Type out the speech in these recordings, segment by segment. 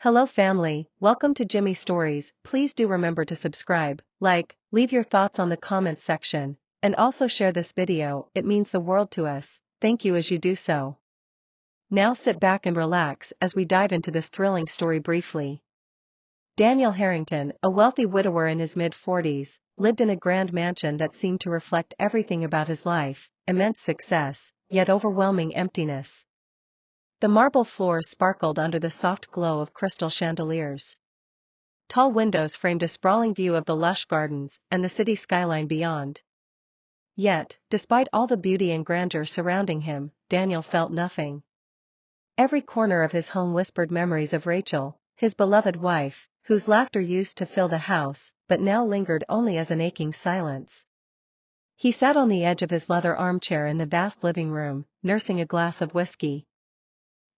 Hello family, welcome to Jimmy Stories. Please do remember to subscribe, like, leave your thoughts on the comments section, and also share this video. It means the world to us. Thank you as you do so. Now sit back and relax as we dive into this thrilling story briefly. Daniel Harrington, a wealthy widower in his mid-40s, lived in a grand mansion that seemed to reflect everything about his life: immense success, yet overwhelming emptiness. The marble floors sparkled under the soft glow of crystal chandeliers. Tall windows framed a sprawling view of the lush gardens and the city skyline beyond. Yet, despite all the beauty and grandeur surrounding him, Daniel felt nothing. Every corner of his home whispered memories of Rachel, his beloved wife, whose laughter used to fill the house, but now lingered only as an aching silence. He sat on the edge of his leather armchair in the vast living room, nursing a glass of whiskey.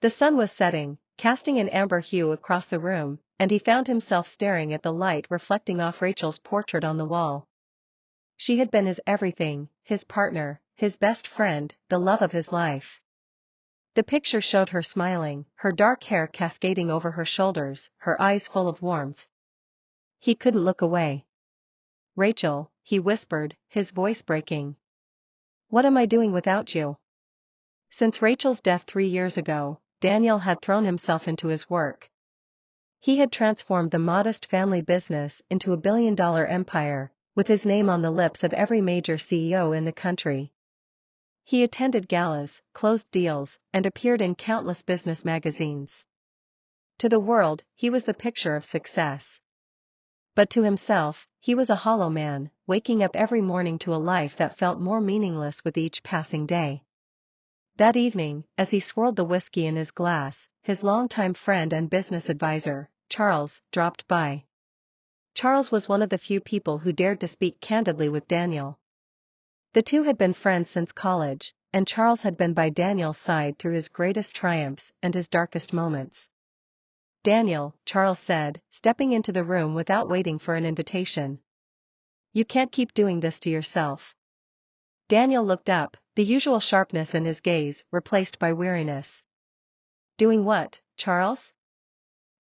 The sun was setting, casting an amber hue across the room, and he found himself staring at the light reflecting off Rachel's portrait on the wall. She had been his everything, his partner, his best friend, the love of his life. The picture showed her smiling, her dark hair cascading over her shoulders, her eyes full of warmth. He couldn't look away. "Rachel," he whispered, his voice breaking. "What am I doing without you?" Since Rachel's death 3 years ago, Daniel had thrown himself into his work. He had transformed the modest family business into a billion-dollar empire, with his name on the lips of every major CEO in the country. He attended galas, closed deals, and appeared in countless business magazines. To the world, he was the picture of success. But to himself, he was a hollow man, waking up every morning to a life that felt more meaningless with each passing day. That evening, as he swirled the whiskey in his glass, his longtime friend and business advisor, Charles, dropped by. Charles was one of the few people who dared to speak candidly with Daniel. The two had been friends since college, and Charles had been by Daniel's side through his greatest triumphs and his darkest moments. "Daniel," Charles said, stepping into the room without waiting for an invitation. "You can't keep doing this to yourself." Daniel looked up, the usual sharpness in his gaze replaced by weariness. "Doing what, Charles?"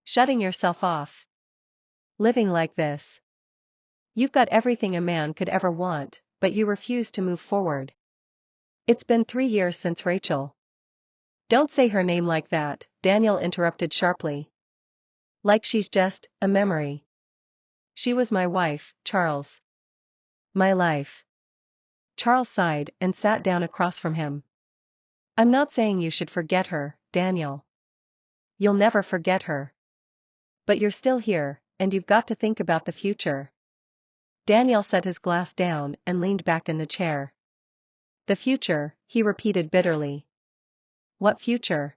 "Shutting yourself off. Living like this. You've got everything a man could ever want, but you refuse to move forward. It's been 3 years since Rachel." "Don't say her name like that," Daniel interrupted sharply. "Like she's just a memory. She was my wife, Charles. My life." Charles sighed and sat down across from him. "I'm not saying you should forget her, Daniel. You'll never forget her. But you're still here, and you've got to think about the future." Daniel set his glass down and leaned back in the chair. "The future," he repeated bitterly. "What future?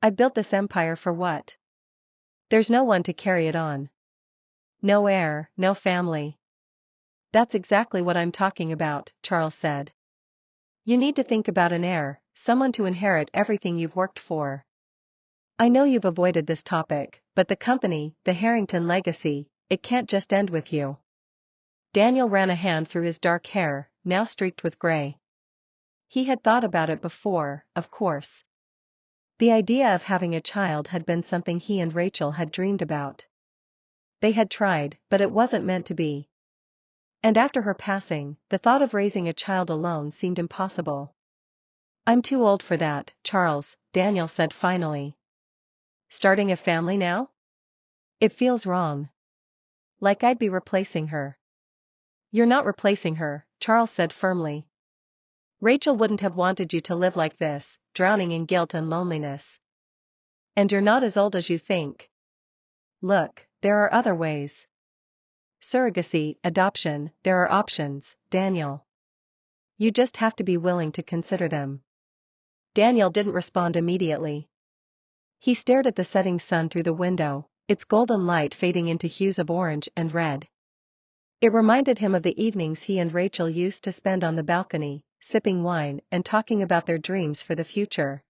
I built this empire for what? There's no one to carry it on. No heir, no family." "That's exactly what I'm talking about," Charles said. "You need to think about an heir, someone to inherit everything you've worked for. I know you've avoided this topic, but the company, the Harrington legacy, it can't just end with you." Daniel ran a hand through his dark hair, now streaked with gray. He had thought about it before, of course. The idea of having a child had been something he and Rachel had dreamed about. They had tried, but it wasn't meant to be. And after her passing, the thought of raising a child alone seemed impossible. "I'm too old for that, Charles," Daniel said finally. "Starting a family now? It feels wrong. Like I'd be replacing her." "You're not replacing her," Charles said firmly. "Rachel wouldn't have wanted you to live like this, drowning in guilt and loneliness. And you're not as old as you think. Look, there are other ways. Surrogacy, adoption, there are options, Daniel. You just have to be willing to consider them." Daniel didn't respond immediately. He stared at the setting sun through the window, its golden light fading into hues of orange and red. It reminded him of the evenings he and Rachel used to spend on the balcony, sipping wine and talking about their dreams for the future.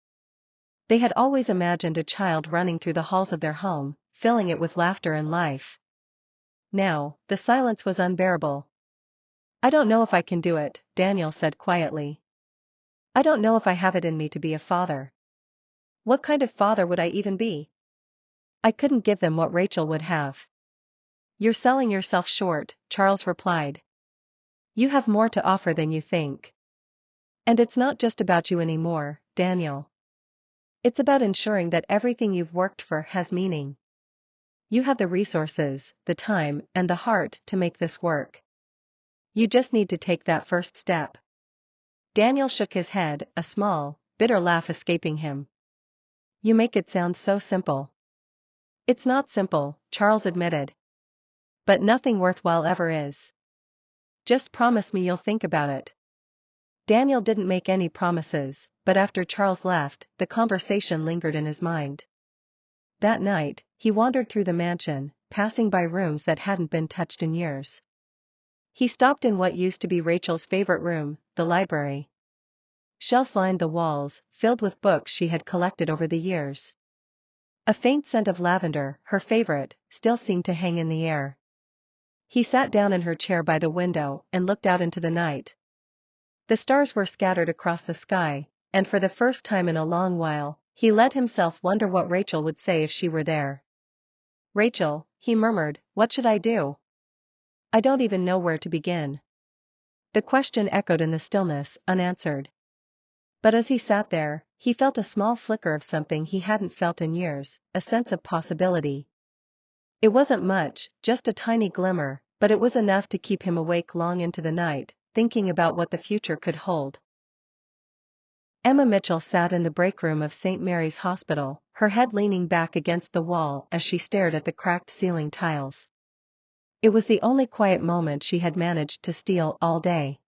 They had always imagined a child running through the halls of their home, filling it with laughter and life. Now, the silence was unbearable. "I don't know if I can do it," Daniel said quietly. "I don't know if I have it in me to be a father. What kind of father would I even be? I couldn't give them what Rachel would have. You're selling yourself short, Charles replied. You have more to offer than you think. And it's not just about you anymore, Daniel. It's about ensuring that everything you've worked for has meaning. You have the resources, the time, and the heart to make this work. You just need to take that first step. Daniel shook his head, a small, bitter laugh escaping him. You make it sound so simple. It's not simple, Charles admitted. But nothing worthwhile ever is. Just promise me you'll think about it. Daniel didn't make any promises, but after Charles left, the conversation lingered in his mind. That night, he wandered through the mansion, passing by rooms that hadn't been touched in years. He stopped in what used to be Rachel's favorite room, the library. Shelves lined the walls, filled with books she had collected over the years. A faint scent of lavender, her favorite, still seemed to hang in the air. He sat down in her chair by the window and looked out into the night. The stars were scattered across the sky, and for the first time in a long while, he let himself wonder what Rachel would say if she were there. Rachel, he murmured, what should I do? I don't even know where to begin. The question echoed in the stillness, unanswered. But as he sat there, he felt a small flicker of something he hadn't felt in years, a sense of possibility. It wasn't much, just a tiny glimmer, but it was enough to keep him awake long into the night, thinking about what the future could hold. Emma Mitchell sat in the break room of St. Mary's Hospital, her head leaning back against the wall as she stared at the cracked ceiling tiles. It was the only quiet moment she had managed to steal all day.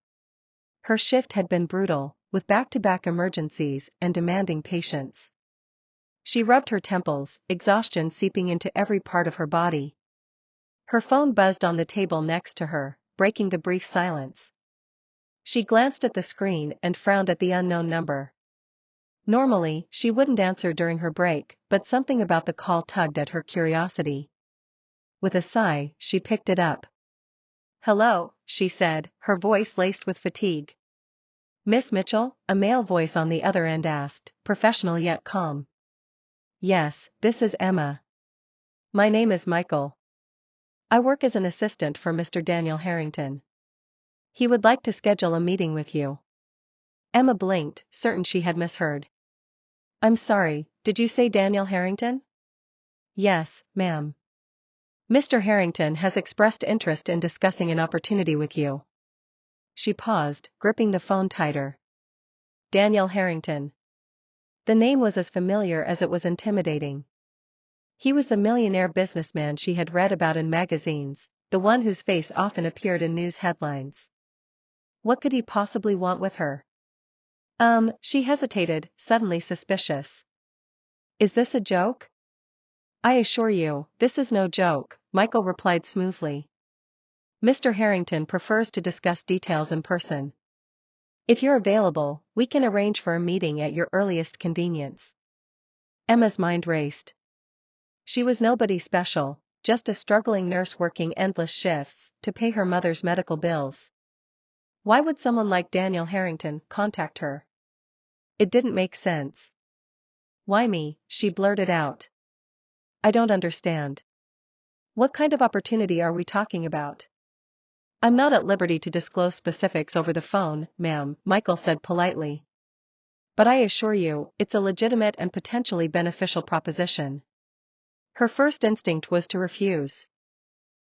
Her shift had been brutal, with back-to-back emergencies and demanding patients. She rubbed her temples, exhaustion seeping into every part of her body. Her phone buzzed on the table next to her, breaking the brief silence. She glanced at the screen and frowned at the unknown number. Normally, she wouldn't answer during her break, but something about the call tugged at her curiosity. With a sigh, she picked it up. Hello, she said, her voice laced with fatigue. Miss Mitchell? A male voice on the other end asked, professional yet calm. Yes, this is Emma. My name is Michael. I work as an assistant for Mr. Daniel Harrington. He would like to schedule a meeting with you. Emma blinked, certain she had misheard. I'm sorry, did you say Daniel Harrington? Yes, ma'am. Mr. Harrington has expressed interest in discussing an opportunity with you. She paused, gripping the phone tighter. Daniel Harrington. The name was as familiar as it was intimidating. He was the millionaire businessman she had read about in magazines, the one whose face often appeared in news headlines. What could he possibly want with her? She hesitated, suddenly suspicious. Is this a joke? I assure you, this is no joke, Michael replied smoothly. Mr. Harrington prefers to discuss details in person. If you're available, we can arrange for a meeting at your earliest convenience. Emma's mind raced. She was nobody special, just a struggling nurse working endless shifts to pay her mother's medical bills. Why would someone like Daniel Harrington contact her? It didn't make sense. Why me? She blurted out. I don't understand. What kind of opportunity are we talking about? I'm not at liberty to disclose specifics over the phone, ma'am, Michael said politely. But I assure you, it's a legitimate and potentially beneficial proposition. Her first instinct was to refuse.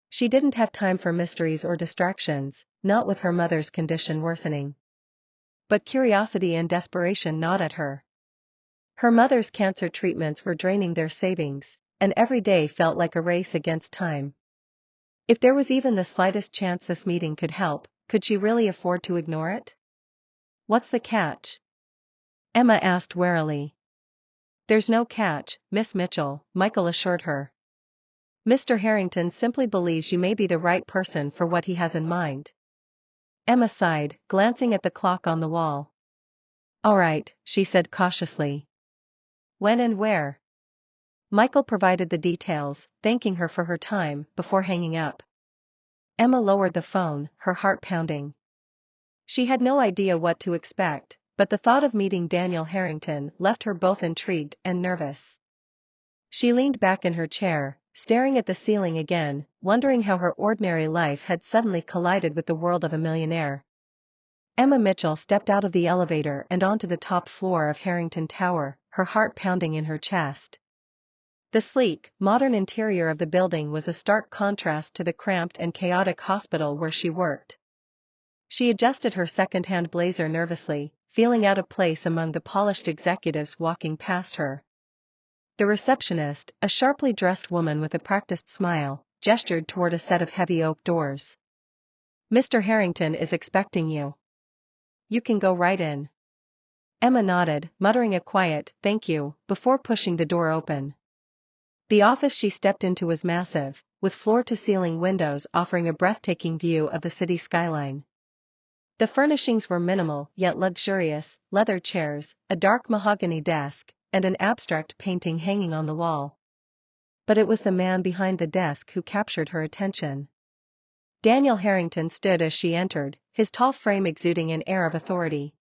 She didn't have time for mysteries or distractions, not with her mother's condition worsening. But curiosity and desperation gnawed at her. Her mother's cancer treatments were draining their savings, and every day felt like a race against time. If there was even the slightest chance this meeting could help, could she really afford to ignore it? What's the catch? Emma asked warily. There's no catch, Miss Mitchell, Michael assured her. Mr. Harrington simply believes you may be the right person for what he has in mind. Emma sighed, glancing at the clock on the wall. All right, she said cautiously. When and where? Michael provided the details, thanking her for her time, before hanging up. Emma lowered the phone, her heart pounding. She had no idea what to expect, but the thought of meeting Daniel Harrington left her both intrigued and nervous. She leaned back in her chair, staring at the ceiling again, wondering how her ordinary life had suddenly collided with the world of a millionaire. Emma Mitchell stepped out of the elevator and onto the top floor of Harrington Tower, her heart pounding in her chest. The sleek, modern interior of the building was a stark contrast to the cramped and chaotic hospital where she worked. She adjusted her second-hand blazer nervously, feeling out of place among the polished executives walking past her. The receptionist, a sharply dressed woman with a practiced smile, gestured toward a set of heavy oak doors. "Mr. Harrington is expecting you. You can go right in." Emma nodded, muttering a quiet, "Thank you," before pushing the door open. The office she stepped into was massive, with floor-to-ceiling windows offering a breathtaking view of the city skyline. The furnishings were minimal yet luxurious: leather chairs, a dark mahogany desk, and an abstract painting hanging on the wall. But it was the man behind the desk who captured her attention. Daniel Harrington stood as she entered, his tall frame exuding an air of authority.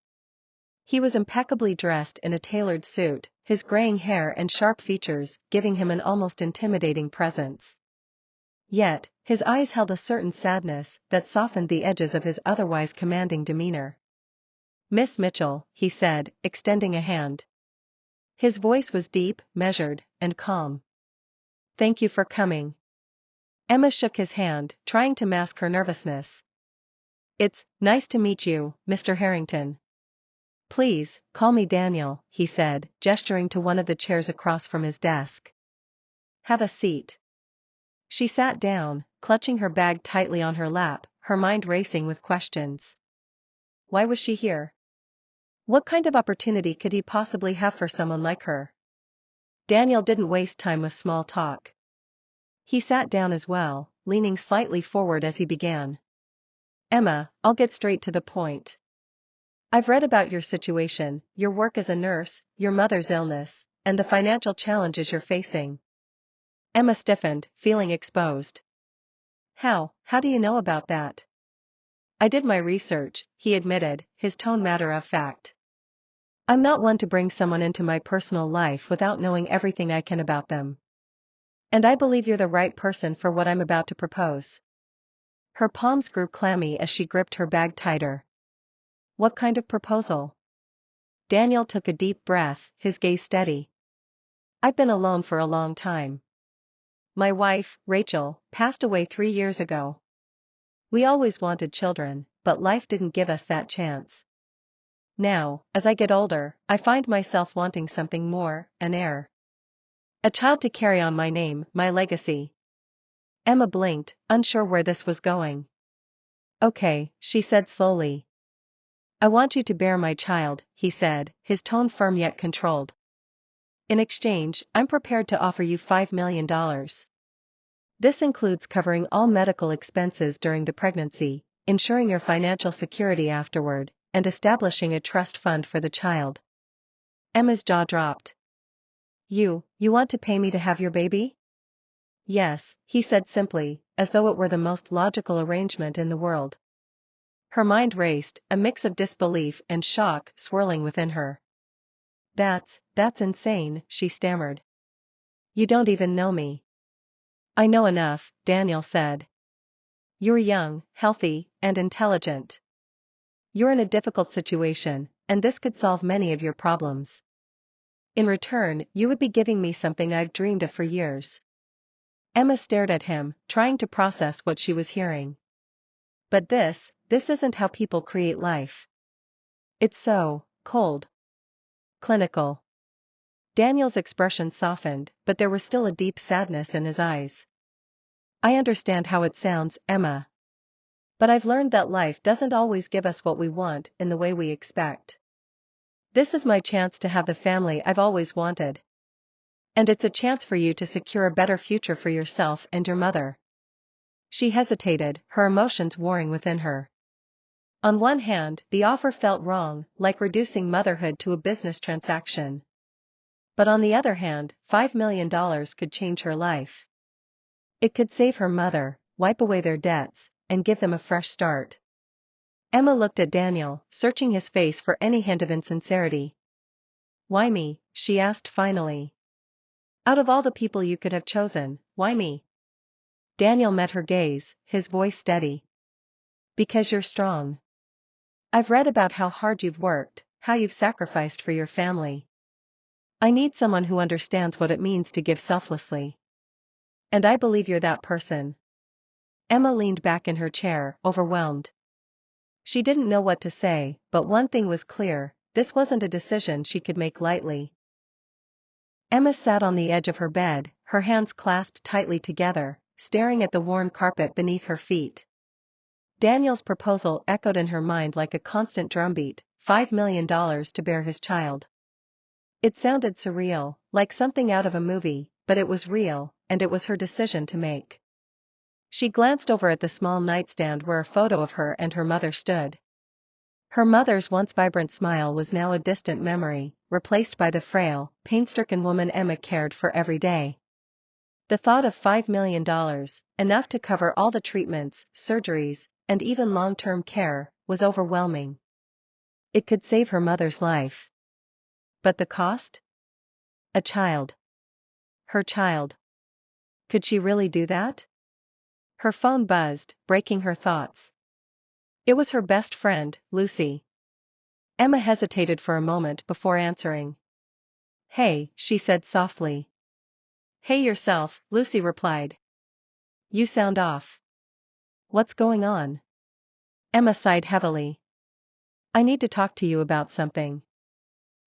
He was impeccably dressed in a tailored suit, his graying hair and sharp features giving him an almost intimidating presence. Yet, his eyes held a certain sadness that softened the edges of his otherwise commanding demeanor. "Miss Mitchell," he said, extending a hand. His voice was deep, measured, and calm. "Thank you for coming." Emma shook his hand, trying to mask her nervousness. "It's nice to meet you, Mr. Harrington." "Please, call me Daniel," he said, gesturing to one of the chairs across from his desk. "Have a seat." She sat down, clutching her bag tightly on her lap, her mind racing with questions. Why was she here? What kind of opportunity could he possibly have for someone like her? Daniel didn't waste time with small talk. He sat down as well, leaning slightly forward as he began. "Emma, I'll get straight to the point. I've read about your situation, your work as a nurse, your mother's illness, and the financial challenges you're facing." Emma stiffened, feeling exposed. How do you know about that?" "I did my research," he admitted, his tone matter of fact. "I'm not one to bring someone into my personal life without knowing everything I can about them. And I believe you're the right person for what I'm about to propose." Her palms grew clammy as she gripped her bag tighter. "What kind of proposal?" Daniel took a deep breath, his gaze steady. "I've been alone for a long time. My wife, Rachel, passed away 3 years ago. We always wanted children, but life didn't give us that chance. Now, as I get older, I find myself wanting something more, an heir. A child to carry on my name, my legacy." Emma blinked, unsure where this was going. "Okay," she said slowly. "I want you to bear my child," he said, his tone firm yet controlled. "In exchange, I'm prepared to offer you $5 million. This includes covering all medical expenses during the pregnancy, ensuring your financial security afterward, and establishing a trust fund for the child." Emma's jaw dropped. You want to pay me to have your baby?" "Yes," he said simply, as though it were the most logical arrangement in the world. Her mind raced, a mix of disbelief and shock swirling within her. That's insane," she stammered. "You don't even know me." "I know enough," Daniel said. "You're young, healthy, and intelligent. You're in a difficult situation, and this could solve many of your problems. In return, you would be giving me something I've dreamed of for years." Emma stared at him, trying to process what she was hearing. "But this isn't how people create life. It's so cold. Clinical." Daniel's expression softened, but there was still a deep sadness in his eyes. "I understand how it sounds, Emma. But I've learned that life doesn't always give us what we want in the way we expect. This is my chance to have the family I've always wanted. And it's a chance for you to secure a better future for yourself and your mother." She hesitated, her emotions warring within her. On one hand, the offer felt wrong, like reducing motherhood to a business transaction. But on the other hand, $5 million could change her life. It could save her mother, wipe away their debts, and give them a fresh start. Emma looked at Daniel, searching his face for any hint of insincerity. "Why me?" she asked finally. Out of all the people you could have chosen, why me? Daniel met her gaze, his voice steady. Because you're strong. I've read about how hard you've worked, how you've sacrificed for your family. I need someone who understands what it means to give selflessly. And I believe you're that person. Emma leaned back in her chair, overwhelmed. She didn't know what to say, but one thing was clear, this wasn't a decision she could make lightly. Emma sat on the edge of her bed, her hands clasped tightly together, staring at the worn carpet beneath her feet. Daniel's proposal echoed in her mind like a constant drumbeat, $5 million to bear his child. It sounded surreal, like something out of a movie, but it was real, and it was her decision to make. She glanced over at the small nightstand where a photo of her and her mother stood. Her mother's once vibrant smile was now a distant memory, replaced by the frail, pain-stricken woman Emma cared for every day. The thought of $5 million, enough to cover all the treatments, surgeries, and even long-term care, was overwhelming. It could save her mother's life. But the cost? A child. Her child. Could she really do that? Her phone buzzed, breaking her thoughts. It was her best friend, Lucy. Emma hesitated for a moment before answering. Hey, she said softly. Hey yourself, Lucy replied. You sound off. What's going on? Emma sighed heavily. I need to talk to you about something.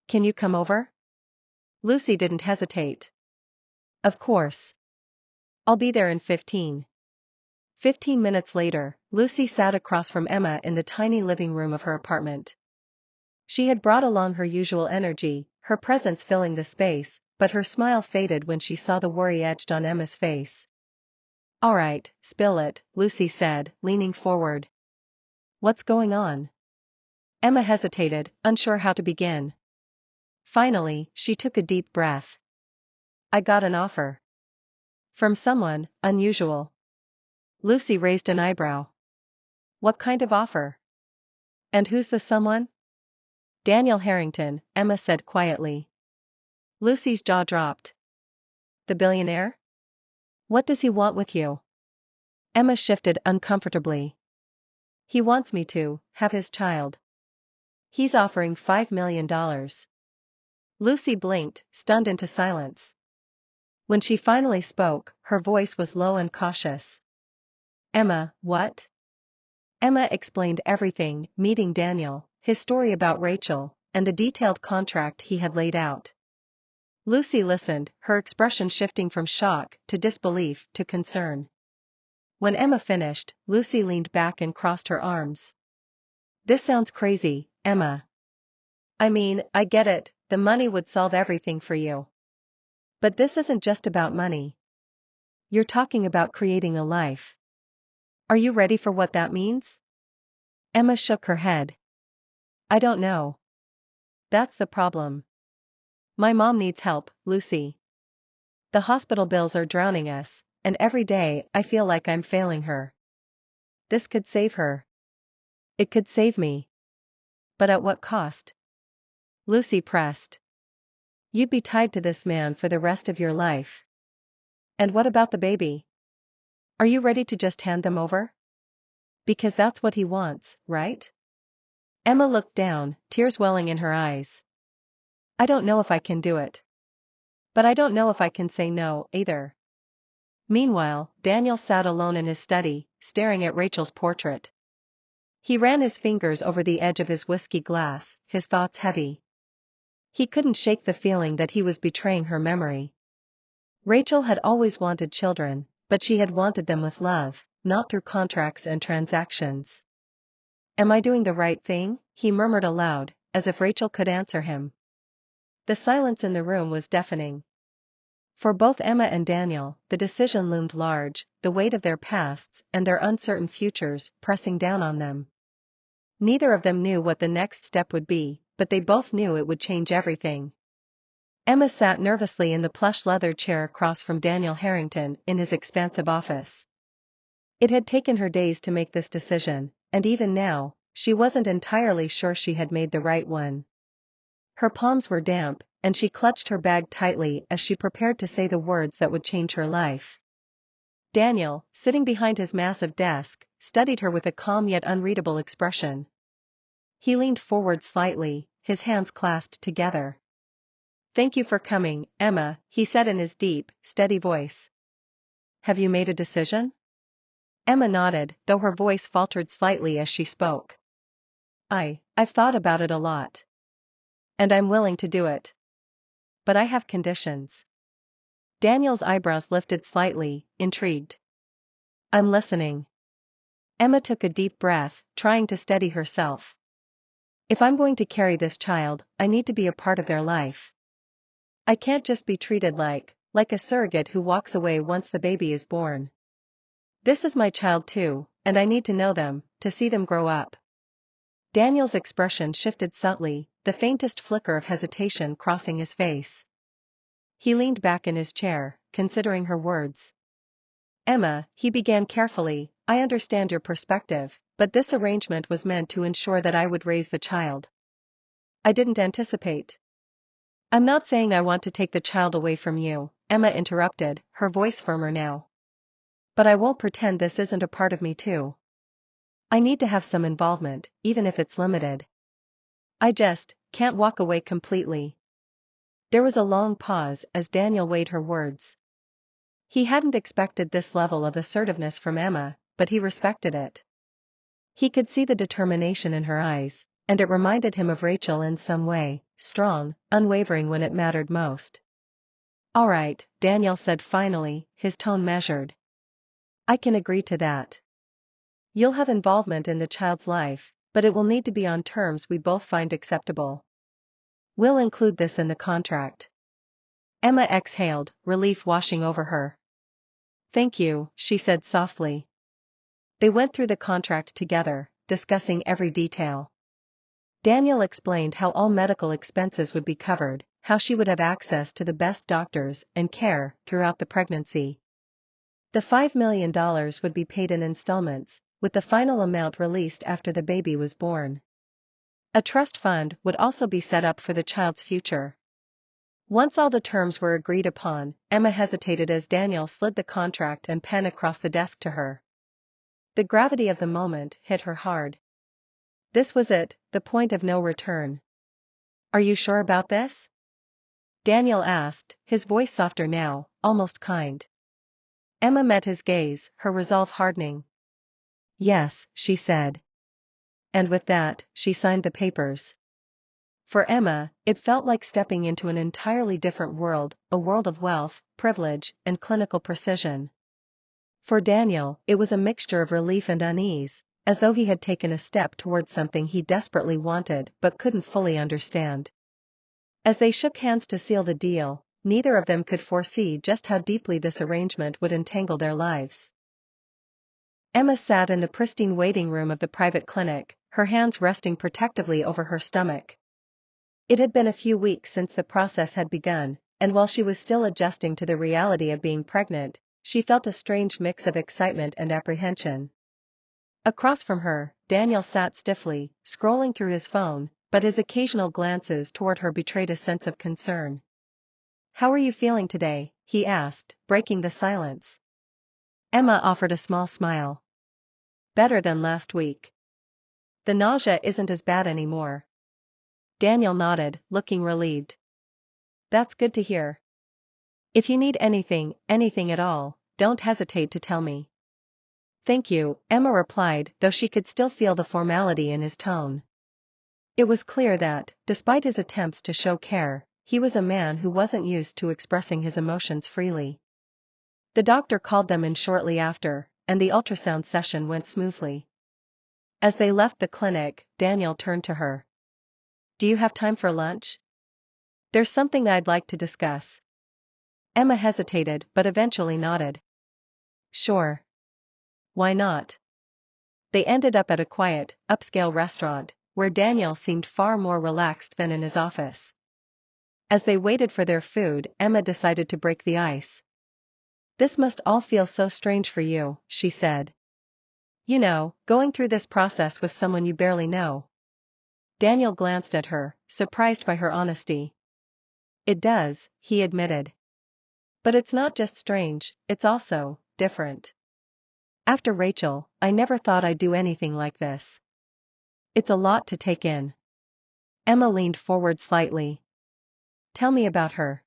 Can you come over? Lucy didn't hesitate. Of course. I'll be there in 15 minutes later, Lucy sat across from Emma in the tiny living room of her apartment. She had brought along her usual energy, her presence filling the space, but her smile faded when she saw the worry etched on Emma's face. All right, spill it, Lucy said, leaning forward. What's going on? Emma hesitated, unsure how to begin. Finally, she took a deep breath. I got an offer. From someone unusual. Lucy raised an eyebrow. What kind of offer? And who's the someone? Daniel Harrington, Emma said quietly. Lucy's jaw dropped. The billionaire? What does he want with you? Emma shifted uncomfortably. He wants me to have his child. He's offering $5 million. Lucy blinked, stunned into silence. When she finally spoke, her voice was low and cautious. Emma, what? Emma explained everything, meeting Daniel, his story about Rachel, and the detailed contract he had laid out. Lucy listened, her expression shifting from shock to disbelief to concern. When Emma finished, Lucy leaned back and crossed her arms. This sounds crazy, Emma. I mean, I get it, the money would solve everything for you. But this isn't just about money. You're talking about creating a life. Are you ready for what that means? Emma shook her head. I don't know. That's the problem. My mom needs help, Lucy. The hospital bills are drowning us, and every day I feel like I'm failing her. This could save her. It could save me. But at what cost? Lucy pressed. You'd be tied to this man for the rest of your life. And what about the baby? Are you ready to just hand them over? Because that's what he wants, right? Emma looked down, tears welling in her eyes. I don't know if I can do it. But I don't know if I can say no, either. Meanwhile, Daniel sat alone in his study, staring at Rachel's portrait. He ran his fingers over the edge of his whiskey glass, his thoughts heavy. He couldn't shake the feeling that he was betraying her memory. Rachel had always wanted children, but she had wanted them with love, not through contracts and transactions. Am I doing the right thing? He murmured aloud, as if Rachel could answer him. The silence in the room was deafening. For both Emma and Daniel, the decision loomed large, the weight of their pasts and their uncertain futures pressing down on them. Neither of them knew what the next step would be, but they both knew it would change everything. Emma sat nervously in the plush leather chair across from Daniel Harrington in his expansive office. It had taken her days to make this decision, and even now, she wasn't entirely sure she had made the right one. Her palms were damp, and she clutched her bag tightly as she prepared to say the words that would change her life. Daniel, sitting behind his massive desk, studied her with a calm yet unreadable expression. He leaned forward slightly, his hands clasped together. "Thank you for coming, Emma," he said in his deep, steady voice. "Have you made a decision?" Emma nodded, though her voice faltered slightly as she spoke. I've thought about it a lot. And I'm willing to do it. But I have conditions." Daniel's eyebrows lifted slightly, intrigued. "I'm listening." Emma took a deep breath, trying to steady herself. "If I'm going to carry this child, I need to be a part of their life. I can't just be treated like a surrogate who walks away once the baby is born. This is my child too, and I need to know them, to see them grow up." Daniel's expression shifted subtly, the faintest flicker of hesitation crossing his face. He leaned back in his chair, considering her words. "Emma," he began carefully, "I understand your perspective, but this arrangement was meant to ensure that I would raise the child. I didn't anticipate." "I'm not saying I want to take the child away from you," Emma interrupted, her voice firmer now. "But I won't pretend this isn't a part of me too. I need to have some involvement, even if it's limited. I just can't walk away completely." There was a long pause as Daniel weighed her words. He hadn't expected this level of assertiveness from Emma, but he respected it. He could see the determination in her eyes, and it reminded him of Rachel in some way, strong, unwavering when it mattered most. "All right," Daniel said finally, his tone measured. "I can agree to that. You'll have involvement in the child's life, but it will need to be on terms we both find acceptable. We'll include this in the contract." Emma exhaled, relief washing over her. "Thank you," she said softly. They went through the contract together, discussing every detail. Daniel explained how all medical expenses would be covered, how she would have access to the best doctors and care throughout the pregnancy. The $5 million would be paid in installments, with the final amount released after the baby was born. A trust fund would also be set up for the child's future. Once all the terms were agreed upon, Emma hesitated as Daniel slid the contract and pen across the desk to her. The gravity of the moment hit her hard. This was it, the point of no return. "Are you sure about this?" Daniel asked, his voice softer now, almost kind. Emma met his gaze, her resolve hardening. "Yes," she said. And with that, she signed the papers. For Emma, it felt like stepping into an entirely different world, a world of wealth, privilege, and clinical precision. For Daniel, it was a mixture of relief and unease, as though he had taken a step towards something he desperately wanted but couldn't fully understand. As they shook hands to seal the deal, neither of them could foresee just how deeply this arrangement would entangle their lives. Emma sat in the pristine waiting room of the private clinic, her hands resting protectively over her stomach. It had been a few weeks since the process had begun, and while she was still adjusting to the reality of being pregnant, she felt a strange mix of excitement and apprehension. Across from her, Daniel sat stiffly, scrolling through his phone, but his occasional glances toward her betrayed a sense of concern. "How are you feeling today?" he asked, breaking the silence. Emma offered a small smile. "Better than last week. The nausea isn't as bad anymore." Daniel nodded, looking relieved. "That's good to hear. If you need anything at all, don't hesitate to tell me." "Thank you," Emma replied, though she could still feel the formality in his tone. It was clear that, despite his attempts to show care, he was a man who wasn't used to expressing his emotions freely. The doctor called them in shortly after, and the ultrasound session went smoothly. As they left the clinic, Daniel turned to her. "Do you have time for lunch? There's something I'd like to discuss." Emma hesitated but eventually nodded. "Sure. Why not?" They ended up at a quiet, upscale restaurant, where Daniel seemed far more relaxed than in his office. As they waited for their food, Emma decided to break the ice. "This must all feel so strange for you," she said. "You know, going through this process with someone you barely know." Daniel glanced at her, surprised by her honesty. It does, he admitted. But it's not just strange, it's also different. After Rachel, I never thought I'd do anything like this. It's a lot to take in. Emma leaned forward slightly. Tell me about her.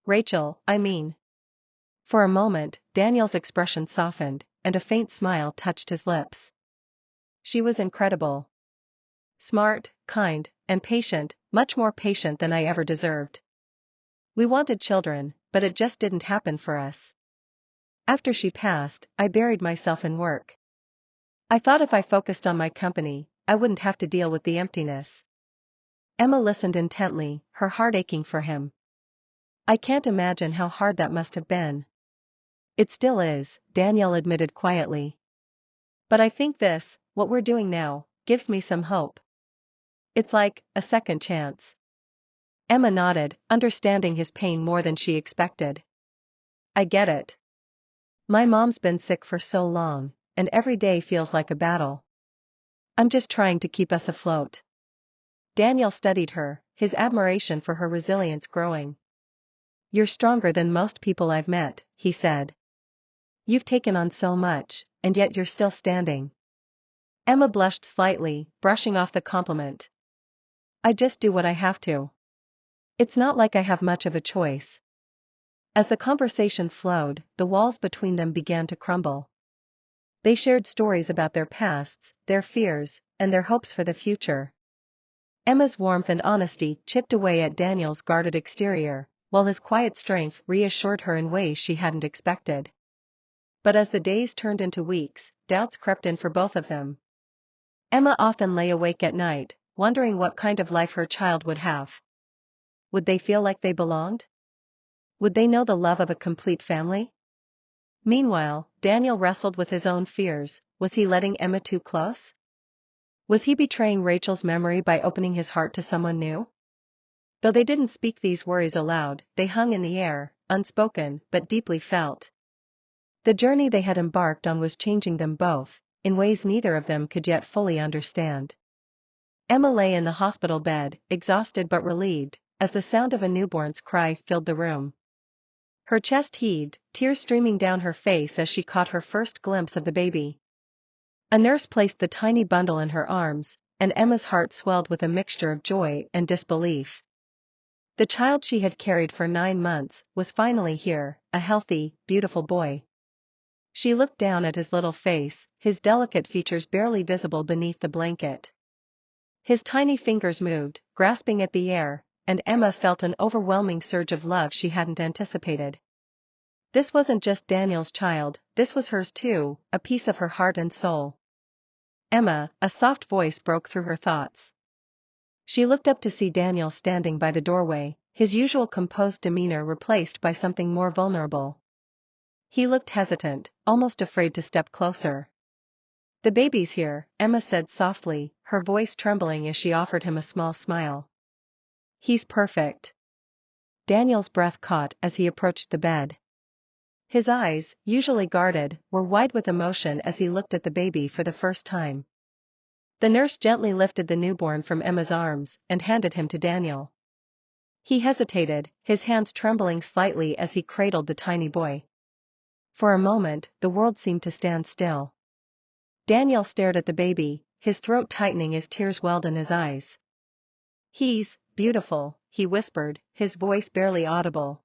Rachel, I mean. For a moment, Daniel's expression softened, and a faint smile touched his lips. She was incredible. Smart, kind, and patient, much more patient than I ever deserved. We wanted children, but it just didn't happen for us. After she passed, I buried myself in work. I thought if I focused on my company, I wouldn't have to deal with the emptiness. Emma listened intently, her heart aching for him. I can't imagine how hard that must have been. It still is, Daniel admitted quietly. But I think this, what we're doing now, gives me some hope. It's like a second chance. Emma nodded, understanding his pain more than she expected. I get it. My mom's been sick for so long, and every day feels like a battle. I'm just trying to keep us afloat. Daniel studied her, his admiration for her resilience growing. You're stronger than most people I've met, he said. You've taken on so much, and yet you're still standing. Emma blushed slightly, brushing off the compliment. I just do what I have to. It's not like I have much of a choice. As the conversation flowed, the walls between them began to crumble. They shared stories about their pasts, their fears, and their hopes for the future. Emma's warmth and honesty chipped away at Daniel's guarded exterior, while his quiet strength reassured her in ways she hadn't expected. But as the days turned into weeks, doubts crept in for both of them. Emma often lay awake at night, wondering what kind of life her child would have. Would they feel like they belonged? Would they know the love of a complete family? Meanwhile, Daniel wrestled with his own fears. Was he letting Emma too close? Was he betraying Rachel's memory by opening his heart to someone new? Though they didn't speak these worries aloud, they hung in the air, unspoken but deeply felt. The journey they had embarked on was changing them both, in ways neither of them could yet fully understand. Emma lay in the hospital bed, exhausted but relieved, as the sound of a newborn's cry filled the room. Her chest heaved, tears streaming down her face as she caught her first glimpse of the baby. A nurse placed the tiny bundle in her arms, and Emma's heart swelled with a mixture of joy and disbelief. The child she had carried for 9 months was finally here, a healthy, beautiful boy. She looked down at his little face, his delicate features barely visible beneath the blanket. His tiny fingers moved, grasping at the air, and Emma felt an overwhelming surge of love she hadn't anticipated. This wasn't just Daniel's child, this was hers too, a piece of her heart and soul. Emma, a soft voice broke through her thoughts. She looked up to see Daniel standing by the doorway, his usual composed demeanor replaced by something more vulnerable. He looked hesitant, almost afraid to step closer. The baby's here, Emma said softly, her voice trembling as she offered him a small smile. He's perfect. Daniel's breath caught as he approached the bed. His eyes, usually guarded, were wide with emotion as he looked at the baby for the first time. The nurse gently lifted the newborn from Emma's arms and handed him to Daniel. He hesitated, his hands trembling slightly as he cradled the tiny boy. For a moment, the world seemed to stand still. Daniel stared at the baby, his throat tightening as tears welled in his eyes. He's beautiful, he whispered, his voice barely audible.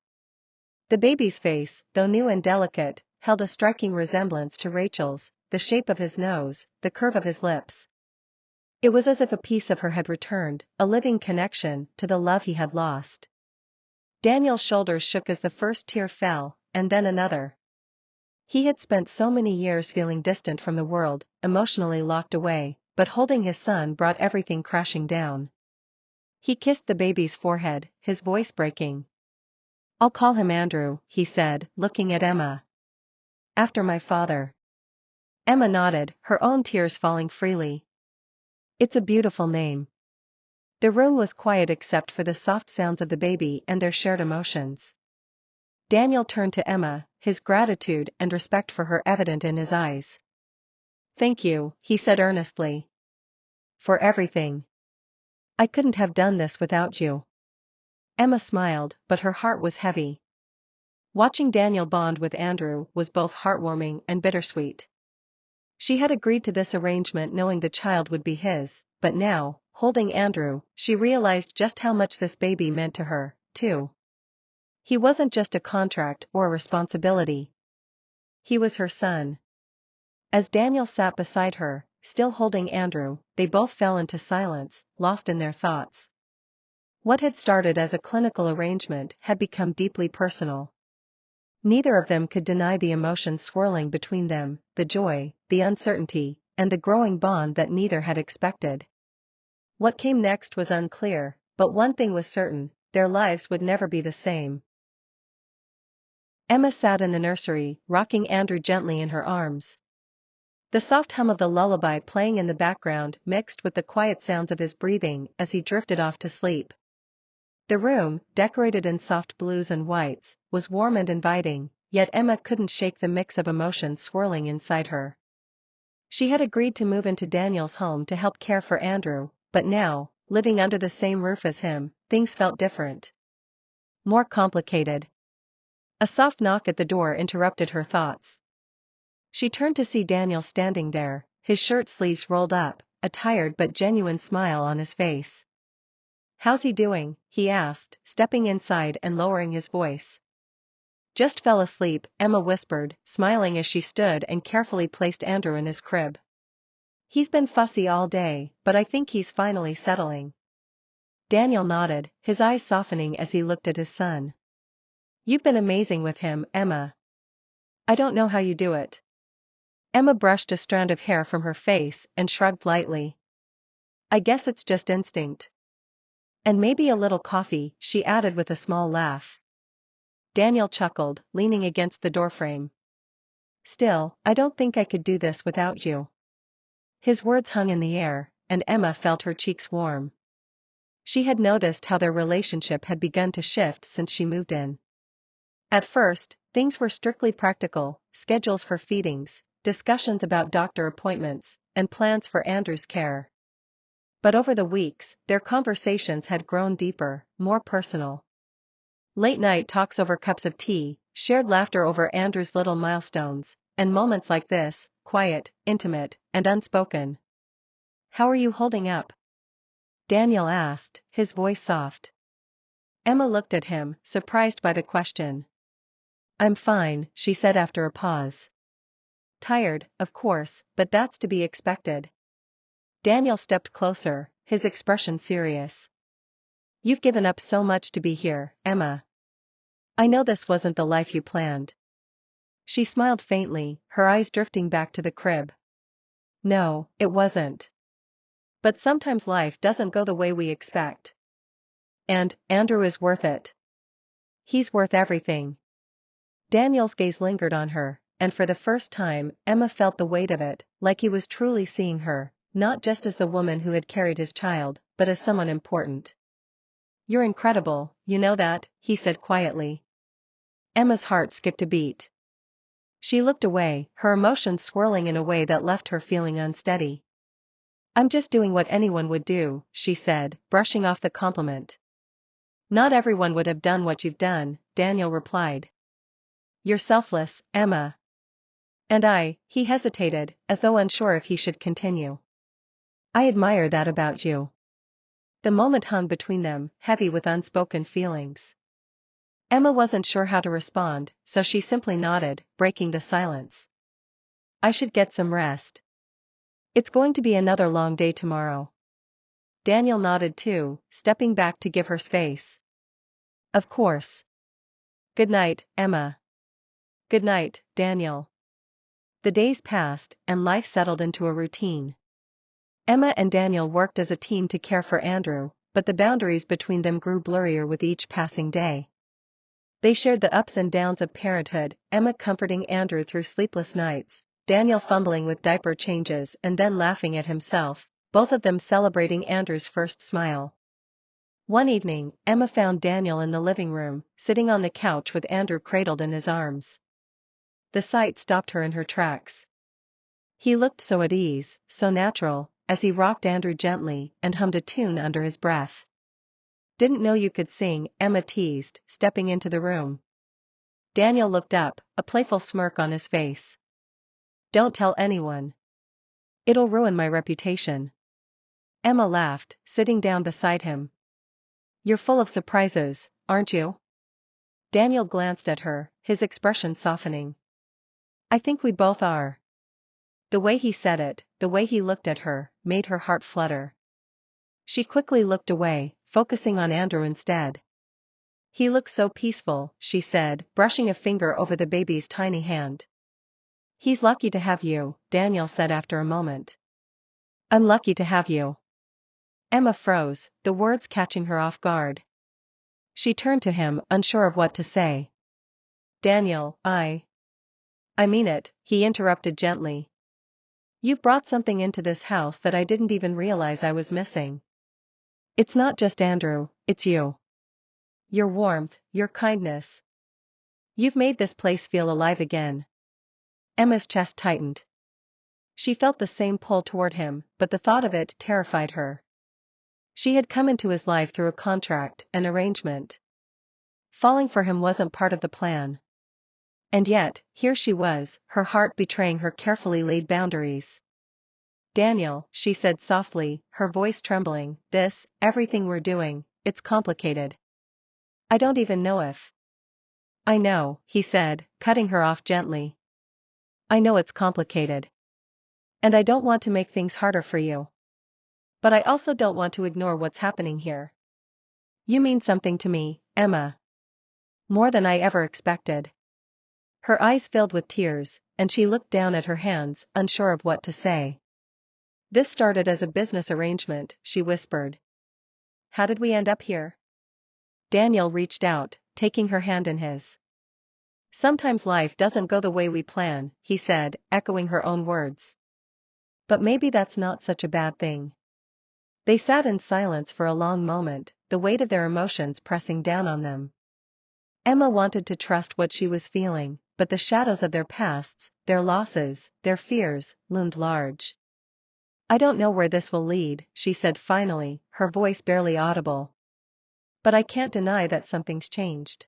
The baby's face, though new and delicate, held a striking resemblance to Rachel's, the shape of his nose, the curve of his lips. It was as if a piece of her had returned, a living connection to the love he had lost. Daniel's shoulders shook as the first tear fell, and then another. He had spent so many years feeling distant from the world, emotionally locked away, but holding his son brought everything crashing down. He kissed the baby's forehead, his voice breaking. I'll call him Andrew, he said, looking at Emma. After my father. Emma nodded, her own tears falling freely. It's a beautiful name. The room was quiet except for the soft sounds of the baby and their shared emotions. Daniel turned to Emma, his gratitude and respect for her evident in his eyes. Thank you, he said earnestly. For everything. I couldn't have done this without you. Emma smiled, but her heart was heavy. Watching Daniel bond with Andrew was both heartwarming and bittersweet. She had agreed to this arrangement knowing the child would be his, but now, holding Andrew, she realized just how much this baby meant to her, too. He wasn't just a contract or a responsibility. He was her son. As Daniel sat beside her, still holding Andrew, they both fell into silence, lost in their thoughts. What had started as a clinical arrangement had become deeply personal. Neither of them could deny the emotions swirling between them, the joy, the uncertainty, and the growing bond that neither had expected. What came next was unclear, but one thing was certain: their lives would never be the same. Emma sat in the nursery, rocking Andrew gently in her arms. The soft hum of the lullaby playing in the background mixed with the quiet sounds of his breathing as he drifted off to sleep. The room, decorated in soft blues and whites, was warm and inviting, yet Emma couldn't shake the mix of emotions swirling inside her. She had agreed to move into Daniel's home to help care for Andrew, but now, living under the same roof as him, things felt different. More complicated. A soft knock at the door interrupted her thoughts. She turned to see Daniel standing there, his shirt sleeves rolled up, a tired but genuine smile on his face. "How's he doing?" he asked, stepping inside and lowering his voice. "Just fell asleep," Emma whispered, smiling as she stood and carefully placed Andrew in his crib. "He's been fussy all day, but I think he's finally settling." Daniel nodded, his eyes softening as he looked at his son. "You've been amazing with him, Emma. I don't know how you do it." Emma brushed a strand of hair from her face and shrugged lightly. "I guess it's just instinct. And maybe a little coffee," she added with a small laugh. Daniel chuckled, leaning against the doorframe. "Still, I don't think I could do this without you." His words hung in the air, and Emma felt her cheeks warm. She had noticed how their relationship had begun to shift since she moved in. At first, things were strictly practical: schedules for feedings, discussions about doctor appointments, and plans for Andrew's care. But over the weeks, their conversations had grown deeper, more personal. Late-night talks over cups of tea, shared laughter over Andrew's little milestones, and moments like this, quiet, intimate, and unspoken. "How are you holding up?" Daniel asked, his voice soft. Emma looked at him, surprised by the question. "I'm fine," she said after a pause. "Tired, of course, but that's to be expected." Daniel stepped closer, his expression serious. "You've given up so much to be here, Emma. I know this wasn't the life you planned." She smiled faintly, her eyes drifting back to the crib. "No, it wasn't. But sometimes life doesn't go the way we expect. And Andrew is worth it. He's worth everything." Daniel's gaze lingered on her, and for the first time, Emma felt the weight of it, like he was truly seeing her, not just as the woman who had carried his child, but as someone important. "You're incredible, you know that," he said quietly. Emma's heart skipped a beat. She looked away, her emotions swirling in a way that left her feeling unsteady. "I'm just doing what anyone would do," she said, brushing off the compliment. "Not everyone would have done what you've done," Daniel replied. "You're selfless, Emma." "And he hesitated, as though unsure if he should continue. "I admire that about you." The moment hung between them, heavy with unspoken feelings. Emma wasn't sure how to respond, so she simply nodded, breaking the silence. "I should get some rest. It's going to be another long day tomorrow." Daniel nodded too, stepping back to give her space. "Of course. Good night, Emma." "Good night, Daniel." The days passed, and life settled into a routine. Emma and Daniel worked as a team to care for Andrew, but the boundaries between them grew blurrier with each passing day. They shared the ups and downs of parenthood, Emma comforting Andrew through sleepless nights, Daniel fumbling with diaper changes and then laughing at himself, both of them celebrating Andrew's first smile. One evening, Emma found Daniel in the living room, sitting on the couch with Andrew cradled in his arms. The sight stopped her in her tracks. He looked so at ease, so natural, as he rocked Andrew gently and hummed a tune under his breath. Didn't know you could sing, Emma teased, stepping into the room. Daniel looked up, a playful smirk on his face. Don't tell anyone. It'll ruin my reputation. Emma laughed, sitting down beside him. You're full of surprises, aren't you? Daniel glanced at her, his expression softening. I think we both are. The way he said it, the way he looked at her, made her heart flutter. She quickly looked away, focusing on Andrew instead. He looks so peaceful, she said, brushing a finger over the baby's tiny hand. He's lucky to have you, Daniel said after a moment. I'm lucky to have you. Emma froze, the words catching her off guard. She turned to him, unsure of what to say. Daniel, I mean it, he interrupted gently. You've brought something into this house that I didn't even realize I was missing. It's not just Andrew, it's you. Your warmth, your kindness. You've made this place feel alive again. Emma's chest tightened. She felt the same pull toward him, but the thought of it terrified her. She had come into his life through a contract, an arrangement. Falling for him wasn't part of the plan. And yet, here she was, her heart betraying her carefully laid boundaries. Daniel, she said softly, her voice trembling, everything we're doing, it's complicated. I don't even know if. I know, he said, cutting her off gently. I know it's complicated. And I don't want to make things harder for you. But I also don't want to ignore what's happening here. You mean something to me, Emma. More than I ever expected. Her eyes filled with tears, and she looked down at her hands, unsure of what to say. This started as a business arrangement, she whispered. How did we end up here? Daniel reached out, taking her hand in his. Sometimes life doesn't go the way we plan, he said, echoing her own words. But maybe that's not such a bad thing. They sat in silence for a long moment, the weight of their emotions pressing down on them. Emma wanted to trust what she was feeling, but the shadows of their pasts, their losses, their fears, loomed large. I don't know where this will lead, she said finally, her voice barely audible. But I can't deny that something's changed.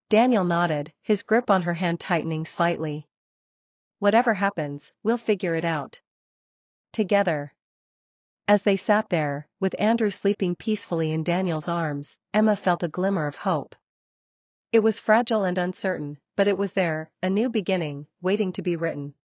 Daniel nodded, his grip on her hand tightening slightly. Whatever happens, we'll figure it out. Together. As they sat there, with Andrew sleeping peacefully in Daniel's arms, Emma felt a glimmer of hope. It was fragile and uncertain, but it was there, a new beginning, waiting to be written.